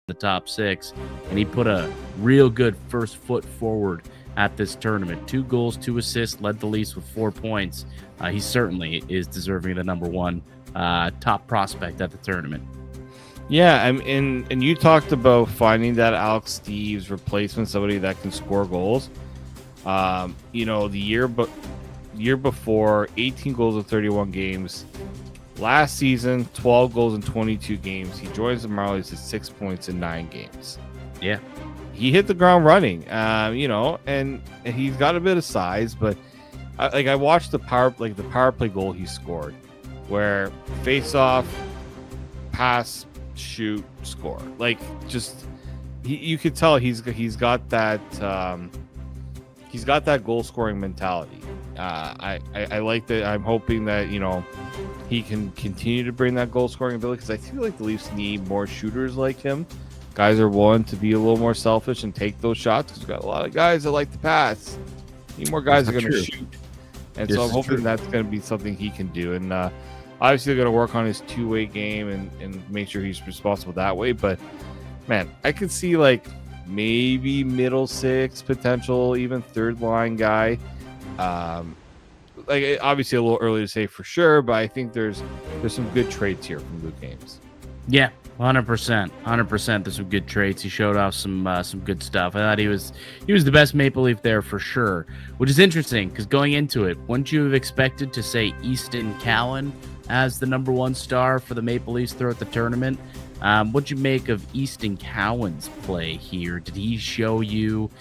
the top 6, and he put a real good first foot forward at this tournament. 2 goals, 2 assists, led the Leafs with 4 points. He certainly is deserving the number 1 top prospect at the tournament. Yeah, and you talked about finding that Alex Steeves replacement, somebody that can score goals. The year before, 18 goals in 31 games. Last season, 12 goals in 22 games. He joins the Marlies at 6 points in 9 games. Yeah, he hit the ground running. And he's got a bit of size, but I watched the power play goal he scored, where face off, pass, shoot, score. You could tell he's got that goal scoring mentality. I like that. I'm hoping that he can continue to bring that goal scoring ability, because I feel like the Leafs need more shooters like him. Guys are willing to be a little more selfish and take those shots, because we've got a lot of guys that like to pass. Need more guys that are going to shoot, and so I'm hoping that's going to be something he can do. And obviously, they're going to work on his two-way game and make sure he's responsible that way. But man, I could see maybe middle 6 potential, even third line guy. Obviously a little early to say for sure, but I think there's some good traits here from Luke Ames. Yeah, 100%. There's some good traits. He showed off some good stuff. I thought he was the best Maple Leaf there for sure, which is interesting because going into it, wouldn't you have expected to say Easton Cowan as the number 1 star for the Maple Leafs throughout the tournament? What'd you make of Easton Cowan's play here? Did he show you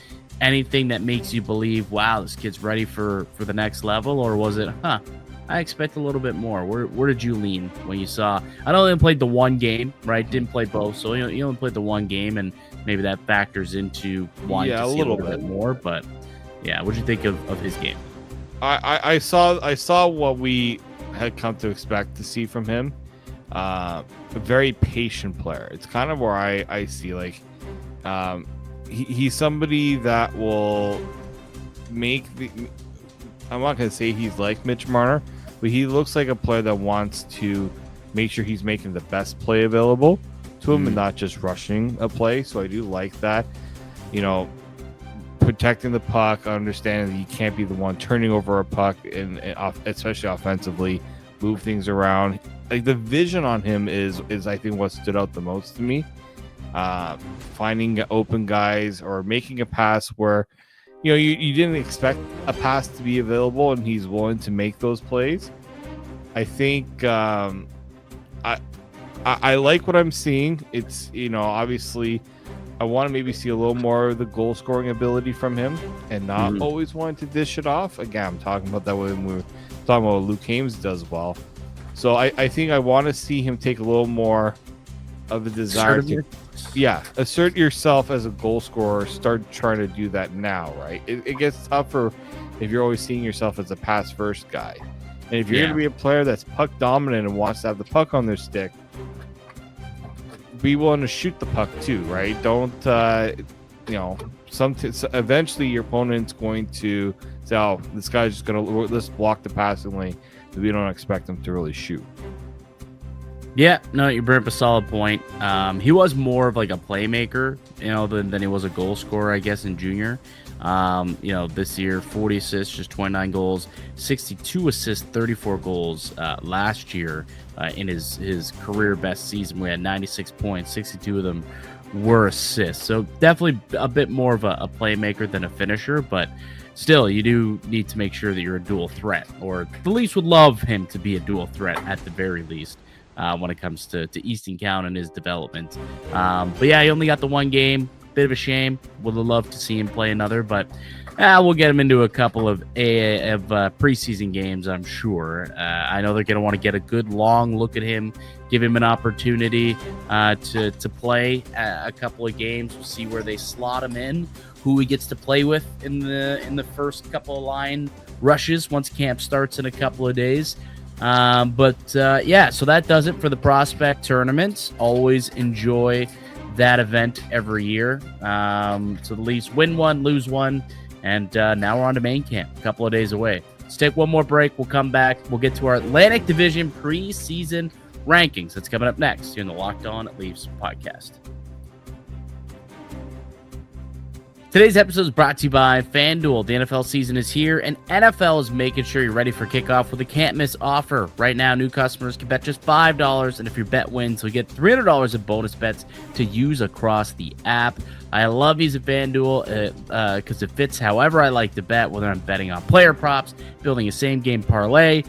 anything that makes you believe, wow, this kid's ready for the next level? Or was it, I expect a little bit more? Where did you lean when you saw? I know he only played the 1 game, right? Didn't play both, so he only played the 1 game, and maybe that factors into wanting to see a little bit more. But yeah, what'd you think of his game? I saw what we had come to expect to see from him. A very patient player. It's kind of where I see he's somebody that will make I'm not going to say he's like Mitch Marner, but he looks like a player that wants to make sure he's making the best play available to him and not just rushing a play. So I do like that. Protecting the puck, understanding that you can't be the one turning over a puck, and especially offensively, move things around. The vision on him is I think what stood out the most to me. Finding open guys or making a pass where you didn't expect a pass to be available, and he's willing to make those plays. I think I like what I'm seeing. It's obviously I want to maybe see a little more of the goal scoring ability from him, and not always wanting to dish it off. Again, I'm talking about that when we were talking about what Luke Ames does well. So I think I want to see him take a little more of the desire to assert yourself as a goal scorer. Start trying to do that now, right? It gets tougher if you're always seeing yourself as a pass first guy. And if you're going to be a player that's puck dominant and wants to have the puck on their stick, be willing to shoot the puck too, right? Don't eventually your opponent's going to say, oh, this guy's just going to let's block the passing lane, but we don't expect him to really shoot. Yeah, no, you bring up a solid point. He was more of a playmaker, than he was a goal scorer, I guess, in junior. This year, 40 assists, just 29 goals, 62 assists, 34 goals last year in his career best season. We had 96 points, 62 of them were assists. So definitely a bit more of a playmaker than a finisher, but still, you do need to make sure that you're a dual threat, or the Leafs would love him to be a dual threat at the very least. When it comes to Easton Cowan and his development. But yeah, he only got the 1 game. Bit of a shame. Would have loved to see him play another, but we'll get him into a couple of preseason games, I'm sure. I know they're going to want to get a good long look at him, give him an opportunity to play a couple of games. We'll see where they slot him in, who he gets to play with in the first couple of line rushes once camp starts in a couple of days. So that does it for the prospect tournament. Always enjoy that event every year. So the Leafs win 1, lose 1, and now we're on to main camp, a couple of days away. Let's take one more break. We'll come back. We'll get to our Atlantic Division preseason rankings. That's coming up next here in the Locked On Leafs podcast. Today's episode is brought to you by FanDuel. The NFL season is here, and NFL is making sure you're ready for kickoff with a can't-miss offer. Right now, new customers can bet just $5, and if your bet wins, you'll get $300 in bonus bets to use across the app. I love using FanDuel because it fits however I like to bet, whether I'm betting on player props, building a same-game parlay,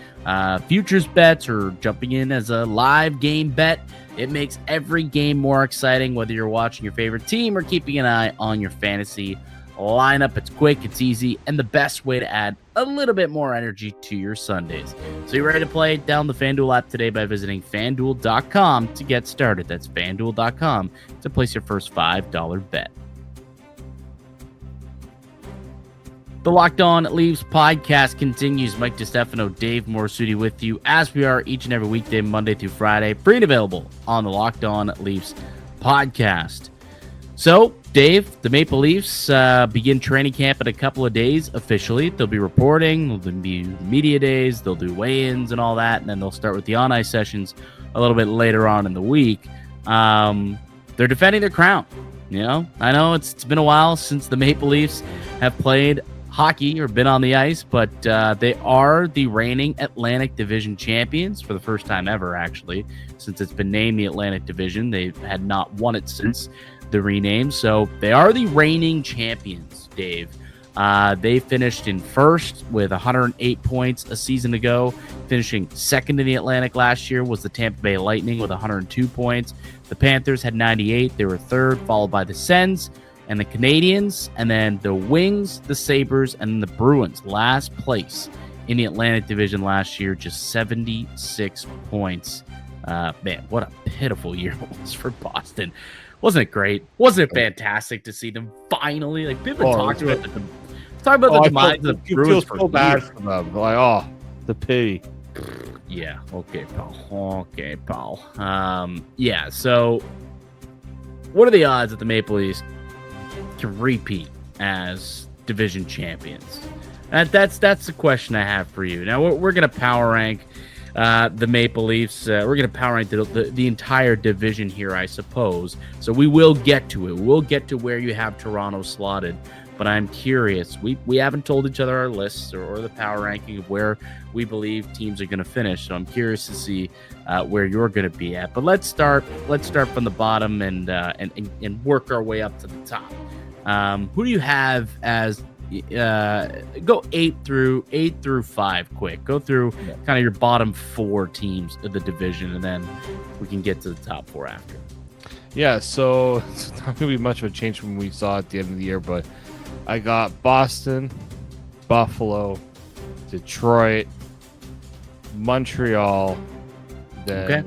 futures bets, or jumping in as a live game bet. It makes every game more exciting, whether you're watching your favorite team or keeping an eye on your fantasy lineup. It's quick, it's easy, and the best way to add a little bit more energy to your Sundays. So you ready to play? Download the FanDuel app today by visiting FanDuel.com to get started. That's FanDuel.com to place your first $5 bet. The Locked On Leafs podcast continues. Mike DiStefano, Dave Morsuti with you, as we are each and every weekday, Monday through Friday, free and available on the Locked On Leafs podcast. So, Dave, the Maple Leafs begin training camp in a couple of days officially. They'll be reporting, there'll be media days, they'll do weigh-ins and all that, and then they'll start with the on-ice sessions a little bit later on in the week. They're defending their crown. You know, I know it's been a while since the Maple Leafs have played hockey or been on the ice, but they are the reigning Atlantic Division champions for the first time ever, actually, since it's been named the Atlantic Division. They had not won it since the rename, so they are the reigning champions, Dave. They finished in first with 108 points a season ago. Finishing second in the Atlantic last year was the Tampa Bay Lightning with 102 points. The Panthers had 98. They were third, followed by the Sens and the Canadians, and then the Wings, the Sabres, and the Bruins. Last place in the Atlantic Division last year, just 76 points. Man, what a pitiful year it was for Boston. Wasn't it great? Wasn't it fantastic to see them finally? Like, people talked about the demise of the Bruins for so bad for them. Like, the pity. Yeah, okay, pal. Yeah, so what are the odds that the Maple Leafs can repeat as division champions? That's the question I have for you. Now we're gonna power rank the Maple Leafs. We're gonna power rank the entire division here, I suppose. So we will get to it. We'll get to where you have Toronto slotted. But I'm curious. We haven't told each other our lists or the power ranking of where we believe teams are going to finish. So I'm curious to see where you're going to be at. But let's start from the bottom and work our way up to the top. Who do you have as go 8 through 5 quick? Go through kind of your bottom 4 teams of the division, and then we can get to the top 4 after. Yeah, so it's not going to be much of a change from what we saw at the end of the year, but I got Boston, Buffalo, Detroit, Montreal. Then... Okay.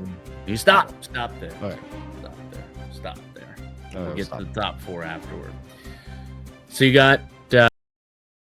You stop there. All right. Stop there. We'll get to the top 4 afterward. So you got